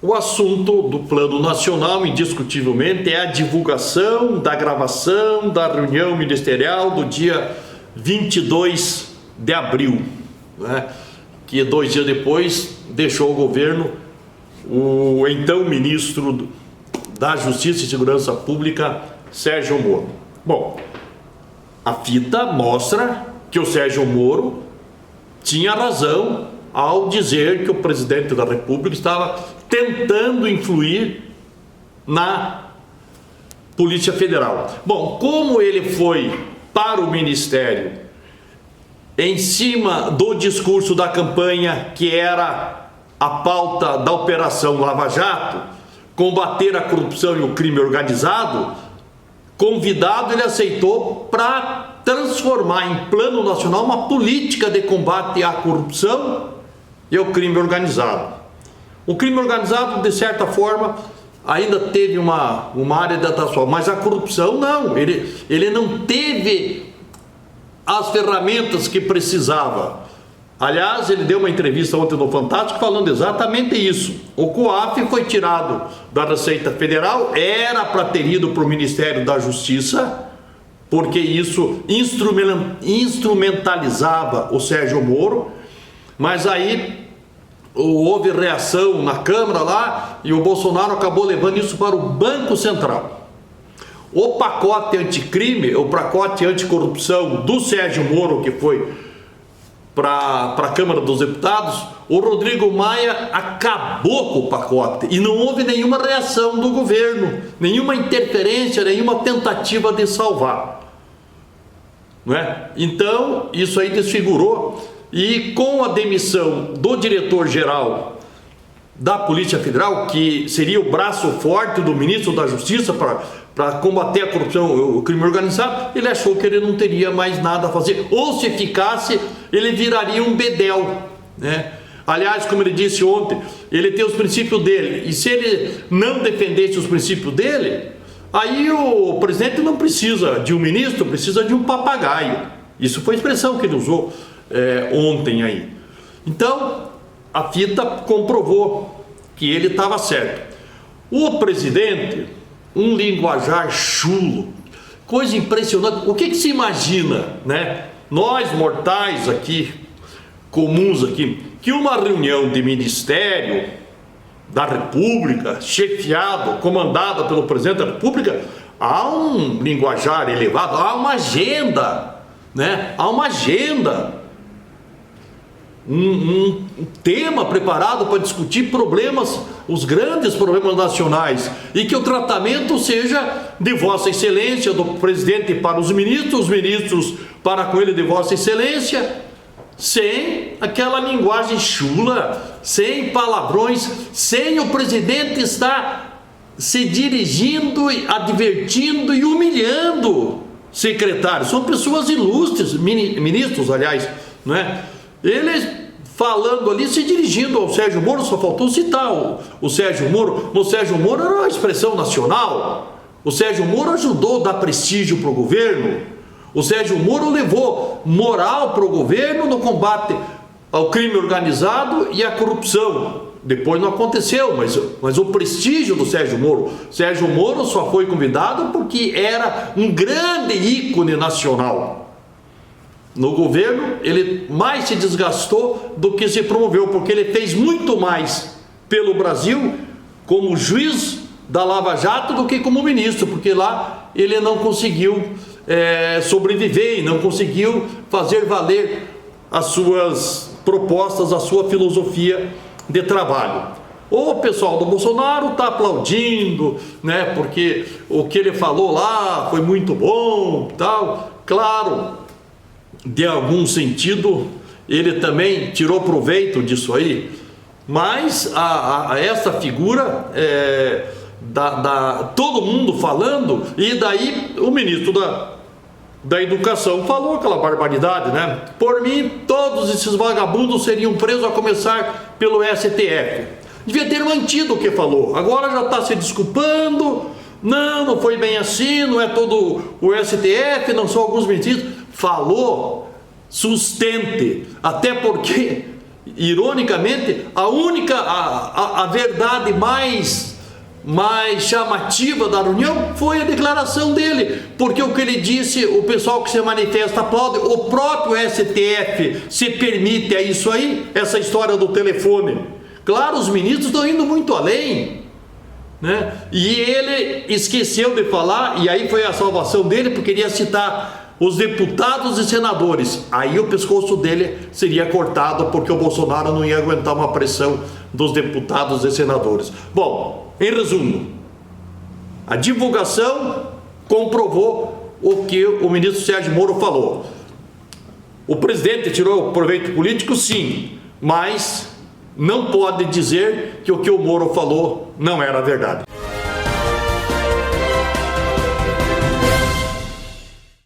O assunto do Plano Nacional, indiscutivelmente, é a divulgação da gravação da reunião ministerial do dia 22 de abril, né? Que 2 dias depois deixou o governo o então ministro da Justiça e Segurança Pública, Sérgio Moro. Bom, a fita mostra que o Sérgio Moro tinha razão ao dizer que o presidente da República estava tentando influir na Polícia Federal. Bom, como ele foi para o Ministério em cima do discurso da campanha, que era a pauta da Operação Lava Jato, combater a corrupção e o crime organizado, convidado, ele aceitou para transformar em plano nacional uma política de combate à corrupção e ao crime organizado. O crime organizado, de certa forma, ainda teve uma área de atuação, mas a corrupção não, ele não teve as ferramentas que precisava. Aliás, ele deu uma entrevista ontem no Fantástico falando exatamente isso. O COAF foi tirado da Receita Federal, era para ter ido para o Ministério da Justiça, porque isso instrumentalizava o Sérgio Moro, mas aí houve reação na Câmara lá e o Bolsonaro acabou levando isso para o Banco Central. O pacote anticrime, o pacote anticorrupção do Sérgio Moro, que foi para a Câmara dos Deputados, o Rodrigo Maia acabou com o pacote e não houve nenhuma reação do governo, nenhuma interferência, nenhuma tentativa de salvar, não é? Então isso aí desfigurou, e com a demissão do diretor-geral da Polícia Federal, que seria o braço forte do ministro da Justiça para combater a corrupção, o crime organizado, ele achou que ele não teria mais nada a fazer, ou se ficasse, ele viraria um bedel, né? Aliás, como ele disse ontem, ele tem os princípios dele, e se ele não defendesse os princípios dele, aí o presidente não precisa de um ministro, precisa de um papagaio. Isso foi a expressão que ele usou ontem aí. Então, a fita comprovou que ele estava certo. O presidente, um linguajar chulo, coisa impressionante. O que se imagina, né? Nós mortais aqui, comuns aqui, que uma reunião de ministério da República, chefiado, comandada pelo presidente da República, há um linguajar elevado, há uma agenda, né? Há uma agenda, um tema preparado para discutir problemas, os grandes problemas nacionais, e que o tratamento seja de Vossa Excelência, do presidente para os ministros para com ele de Vossa Excelência, sem aquela linguagem chula, sem palavrões, sem o presidente estar se dirigindo, advertindo e humilhando secretários. São pessoas ilustres, ministros, aliás, não é? Eles falando ali, se dirigindo ao Sérgio Moro, só faltou citar o Sérgio Moro. O Sérgio Moro era uma expressão nacional. O Sérgio Moro ajudou a dar prestígio para o governo. O Sérgio Moro levou moral para o governo no combate ao crime organizado e à corrupção. Depois não aconteceu, mas o prestígio do Sérgio Moro. Sérgio Moro só foi convidado porque era um grande ícone nacional. No governo, ele mais se desgastou do que se promoveu, porque ele fez muito mais pelo Brasil como juiz da Lava Jato do que como ministro, porque lá ele não conseguiu sobreviver e não conseguiu fazer valer as suas propostas, a sua filosofia de trabalho. O pessoal do Bolsonaro está aplaudindo, né, porque o que ele falou lá foi muito bom, tal. Claro, de algum sentido, ele também tirou proveito disso aí, mas essa figura todo mundo falando, e daí o ministro da Educação falou aquela barbaridade, né? Por mim, todos esses vagabundos seriam presos, a começar pelo STF. Devia ter mantido o que falou, agora já está se desculpando, não foi bem assim, não é todo o STF, não são alguns ministros. Falou, sustente, até porque ironicamente, a verdade mais chamativa da reunião foi a declaração dele, porque o que ele disse, o pessoal que se manifesta aplaude, o próprio STF se permite a isso aí, essa história do telefone. Claro, os ministros estão indo muito além, né? E ele esqueceu de falar, e aí foi a salvação dele, porque queria citar os deputados e senadores. Aí o pescoço dele seria cortado, porque o Bolsonaro não ia aguentar uma pressão dos deputados e senadores. Bom, em resumo, a divulgação comprovou o que o ministro Sérgio Moro falou. O presidente tirou proveito político, sim, mas não pode dizer que o que o Moro falou não era verdade.